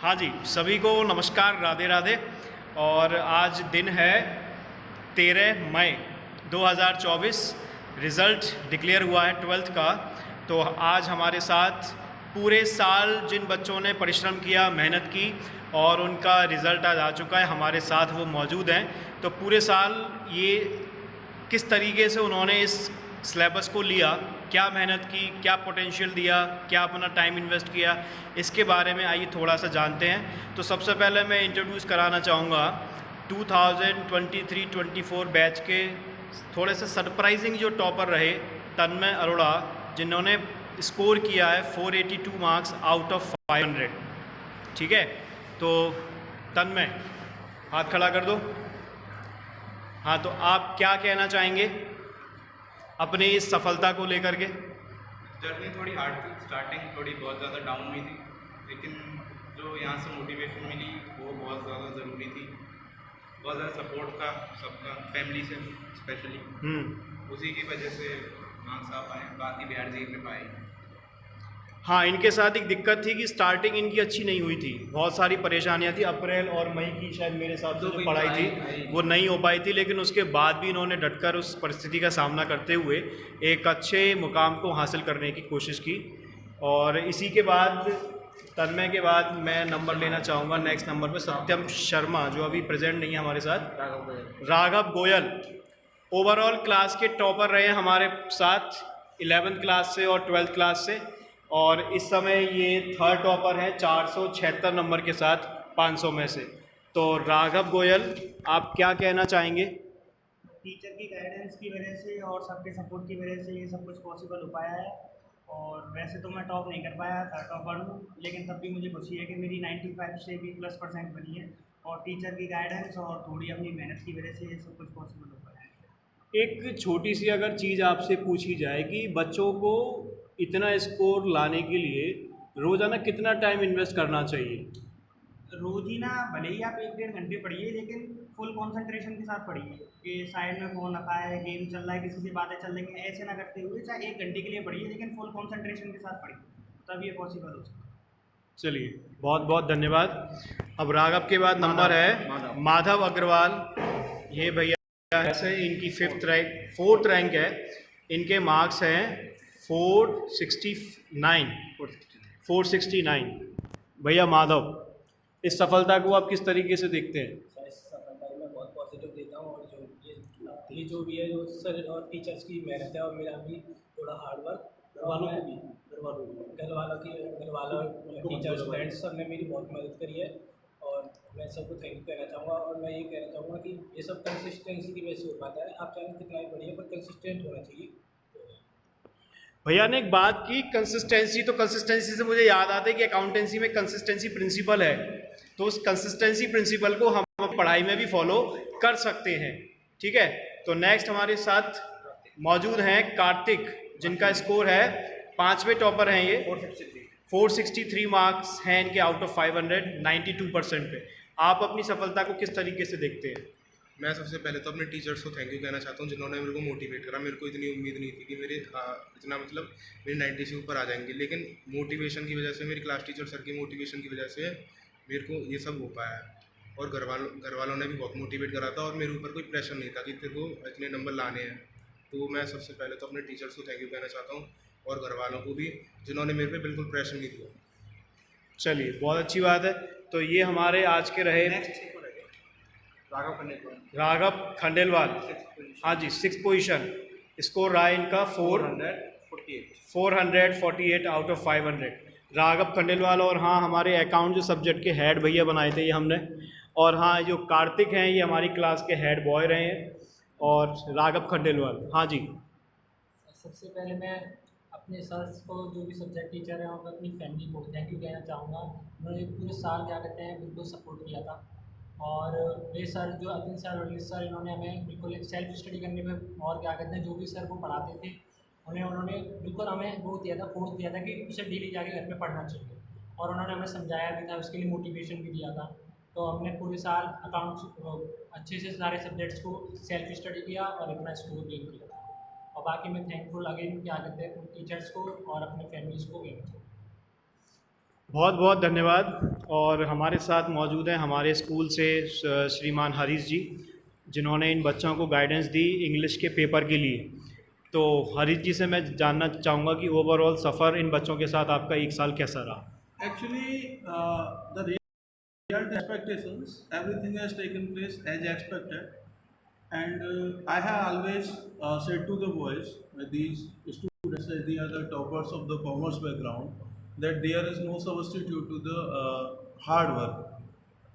हाँ जी, सभी को नमस्कार, राधे राधे। और आज दिन है 13 मई 2024। रिज़ल्ट डिक्लेयर हुआ है 12th का। तो आज हमारे साथ पूरे साल जिन बच्चों ने परिश्रम किया, मेहनत की और उनका रिज़ल्ट आज आ चुका है, हमारे साथ वो मौजूद हैं। तो पूरे साल ये किस तरीके से उन्होंने इस सिलेबस को लिया, क्या मेहनत की, क्या पोटेंशियल दिया, क्या अपना टाइम इन्वेस्ट किया, इसके बारे में आइए थोड़ा सा जानते हैं। तो सबसे पहले मैं इंट्रोड्यूस कराना चाहूँगा 2023-24 बैच के थोड़े से सरप्राइजिंग जो टॉपर रहे, तन्मय अरोड़ा, जिन्होंने स्कोर किया है 482 मार्क्स आउट ऑफ 500। ठीक है, तो तन्मय हाथ खड़ा कर दो। हाँ, तो आप क्या कहना चाहेंगे अपनी इस सफलता को लेकर के? जर्नी थोड़ी हार्ड थी, स्टार्टिंग थोड़ी बहुत ज़्यादा डाउन हुई थी, लेकिन जो यहाँ से मोटिवेशन मिली वो बहुत ज़्यादा ज़रूरी थी। बहुत ज़्यादा सपोर्ट था सबका, फैमिली से स्पेशली। उसी की वजह से मार्क्स आ पाए, बाकी बिहार जीत में पाए। हाँ, इनके साथ एक दिक्कत थी कि स्टार्टिंग इनकी अच्छी नहीं हुई थी, बहुत सारी परेशानियां थी। अप्रैल और मई की शायद मेरे हिसाब से जो पढ़ाई थी वो नहीं हो पाई थी, लेकिन उसके बाद भी इन्होंने डटकर उस परिस्थिति का सामना करते हुए एक अच्छे मुकाम को हासिल करने की कोशिश की। और इसी के बाद तन्मय के बाद मैं नंबर लेना चाहूँगा नेक्स्ट नंबर पर सत्यम शर्मा, जो अभी प्रेजेंट नहीं है हमारे साथ। राघव गोयल ओवरऑल क्लास के टॉपर रहे हमारे साथ 11th क्लास से और 12th क्लास से, और इस समय ये थर्ड टॉपर हैं 476 नंबर के साथ 500 में से। तो राघव गोयल, आप क्या कहना चाहेंगे? टीचर की गाइडेंस की वजह से और सबके सपोर्ट की वजह से ये सब कुछ पॉसिबल हो पाया है। और वैसे तो मैं टॉप नहीं कर पाया, थर्ड टॉपर हूँ, लेकिन तब भी मुझे खुशी है कि मेरी 95 से भी +% बनी है। और टीचर की गाइडेंस और थोड़ी अपनी मेहनत की वजह से ये सब कुछ पॉसिबल हो पाया है। एक छोटी सी अगर चीज़ आपसे पूछी जाए कि बच्चों को इतना स्कोर लाने के लिए रोज़ाना कितना टाइम इन्वेस्ट करना चाहिए? रोजीना भले ही आप 1-1.5 घंटे पढ़िए, लेकिन फुल कंसंट्रेशन के साथ पढ़िए कि साइड में फ़ोन रखा है, गेम चल रहा है, किसी से बातें चल रही हैं, ऐसे ना करते हुए चाहे 1 घंटे के लिए पढ़िए, लेकिन फुल कंसंट्रेशन के साथ पढ़िए, तब ये पॉसिबल हो सकता है। चलिए, बहुत बहुत धन्यवाद। अब राघव के बाद नंबर है माधव अग्रवाल। ये भैया ऐसे इनकी 4th रैंक है। इनके मार्क्स हैं 469। भैया माधव, इस सफलता को आप किस तरीके से देखते हैं? सर, इस सफलता को मैं बहुत पॉजिटिव देता हूँ। और ये जो भी है, जो सर और टीचर्स की मेहनत है और मेरा भी थोड़ा हार्ड वर्क, घर वालों टीचर्स फ्रेंड्स सब ने मेरी बहुत मदद करी है। और मैं सबको थैंक यू कहना चाहूँगा। और मैं ये कहना चाहूँगा कि ये सब कंसिस्टेंसी की वजह से हो पाता है। आप चाहे कितना ही बढ़िया, पर कंसिस्टेंट होना चाहिए। भैया ने एक बात की कंसिस्टेंसी, तो कंसिस्टेंसी से मुझे याद आता है कि अकाउंटेंसी में कंसिस्टेंसी प्रिंसिपल है। तो उस कंसिस्टेंसी प्रिंसिपल को हम पढ़ाई में भी फॉलो कर सकते हैं। ठीक है, तो नेक्स्ट हमारे साथ मौजूद हैं कार्तिक, जिनका स्कोर है 5वें टॉपर हैं। ये 463 मार्क्स हैं इनके आउट ऑफ 500, 92% पे। आप अपनी सफलता को किस तरीके से देखते हैं? मैं सबसे पहले तो अपने टीचर्स को थैंक यू कहना चाहता हूँ, जिन्होंने मेरे को मोटिवेट करा। मेरे को इतनी उम्मीद नहीं थी कि मेरे इतना मतलब मेरे 90 से ऊपर आ जाएंगे, लेकिन मोटिवेशन की वजह से, मेरी क्लास टीचर सर की मोटिवेशन की वजह से मेरे को ये सब हो पाया है। और घर वालों ने भी बहुत मोटिवेट करा था, और मेरे ऊपर कोई प्रेशर नहीं था कि तेरे को इतने नंबर लाने हैं। तो मैं सबसे पहले तो अपने टीचर्स को थैंक यू कहना चाहता हूँ, और घर वालों को भी, जिन्होंने मेरे पे बिल्कुल प्रेशर नहीं दिया। चलिए, बहुत अच्छी बात है। तो ये हमारे आज के रहे राघव खंडेलवाल। हाँ जी, 6th पोजीशन। स्कोर रहा इनका 448 आउट ऑफ 500। राघव खंडेलवाल। और हाँ, हमारे अकाउंट जो सब्जेक्ट के हेड भैया बनाए थे ये हमने। और हाँ, जो कार्तिक हैं ये हमारी क्लास के हेड बॉय रहे हैं। और राघव खंडेलवाल, हाँ जी। सबसे पहले मैं अपने सर को, जो भी सब्जेक्ट टीचर हैं, और अपनी फैमिली को थैंक यू कहना चाहूँगा। उन्होंने पूरे साल क्या कहते हैं बिल्कुल सपोर्ट किया था। और वे सर जो अतिन सर और लिस सर, इन्होंने हमें बिल्कुल सेल्फ स्टडी करने में, और क्या कहते हैं जो भी सर को पढ़ाते थे उन्होंने बिल्कुल हमें वो दिया था, फोर्स दिया था कि उसे डेली जाके घर में पढ़ना चाहिए। और उन्होंने हमें समझाया भी था, उसके लिए मोटिवेशन भी दिया था। तो हमने पूरे साल अकाउंट्स अच्छे से सारे सब्जेक्ट्स को सेल्फ स्टडी किया और इतना स्कोर गेन किया था। और बाकी मैं थैंकफुल अगेन क्या कहते हैं टीचर्स को और अपने फैमिलीज़ को कहना चाहूँगा। बहुत बहुत धन्यवाद। और हमारे साथ मौजूद हैं हमारे स्कूल से श्रीमान हरीश जी, जिन्होंने इन बच्चों को गाइडेंस दी इंग्लिश के पेपर के लिए। तो हरीश जी से मैं जानना चाहूँगा कि ओवरऑल सफ़र इन बच्चों के साथ आपका एक साल कैसा रहा? Actually, the result expectations, everything has taken place as expected, and I have always said to the boys, these students, they are the toppers of the commerce background, that there is no substitute to the hard work.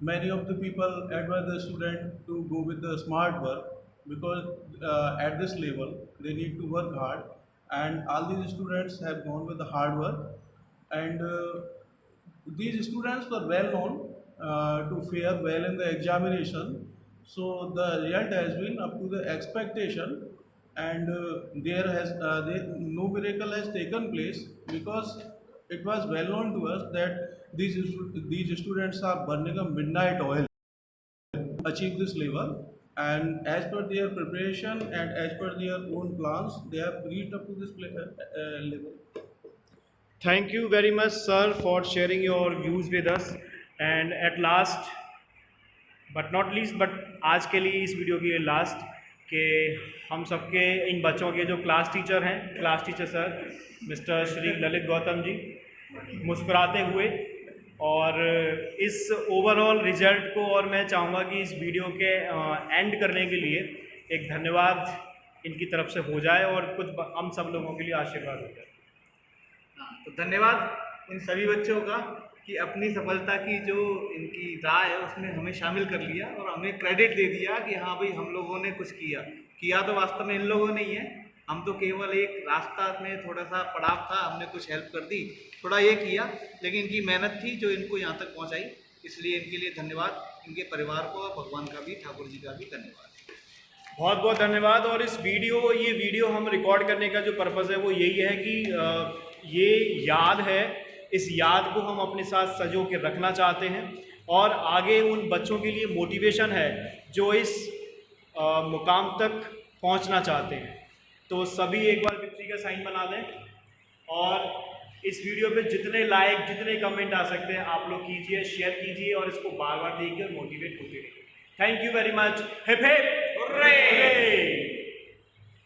Many of the people advise the student to go with the smart work because at this level they need to work hard, and all these students have gone with the hard work, and these students were well known to fare well in the examination. So the result has been up to the expectation, and no miracle has taken place because it was well known to us that these students are burning a midnight oil to achieve this level. And as per their preparation and as per their own plans, they have reached up to this level. Thank you very much, sir, for sharing your views with us. And at last, but not least, but आज के लिए इस video के लिए last कि हम सबके इन बच्चों के जो क्लास टीचर हैं, class teacher sir mister Shri Lalit Gautam ji मुस्कुराते हुए, और इस ओवरऑल रिजल्ट को, और मैं चाहूँगा कि इस वीडियो के एंड करने के लिए एक धन्यवाद इनकी तरफ से हो जाए और कुछ हम सब लोगों के लिए आशीर्वाद हो जाए। तो धन्यवाद इन सभी बच्चों का कि अपनी सफलता की जो इनकी राय है उसमें हमें शामिल कर लिया और हमें क्रेडिट दे दिया कि हाँ भाई हम लोगों ने कुछ किया तो वास्तव में इन लोगों ने ही है। हम तो केवल एक रास्ता में थोड़ा सा पड़ाव था, हमने कुछ हेल्प कर दी, थोड़ा ये किया, लेकिन इनकी मेहनत थी जो इनको यहाँ तक पहुँचाई। इसलिए इनके लिए धन्यवाद, इनके परिवार को और भगवान का भी, ठाकुर जी का भी धन्यवाद। बहुत बहुत धन्यवाद। और ये वीडियो हम रिकॉर्ड करने का जो पर्पज़ है वो यही है कि ये याद है, इस याद को हम अपने साथ सजो के रखना चाहते हैं और आगे उन बच्चों के लिए मोटिवेशन है जो इस मुकाम तक पहुंचना चाहते हैं। तो सभी एक बार विक्ट्री का साइन बना दें और इस वीडियो पे जितने लाइक, जितने कमेंट आ सकते हैं आप लोग कीजिए, शेयर कीजिए और इसको बार बार देखिए और मोटिवेट होते रहिए। Thank you very much. Hip hip hurray!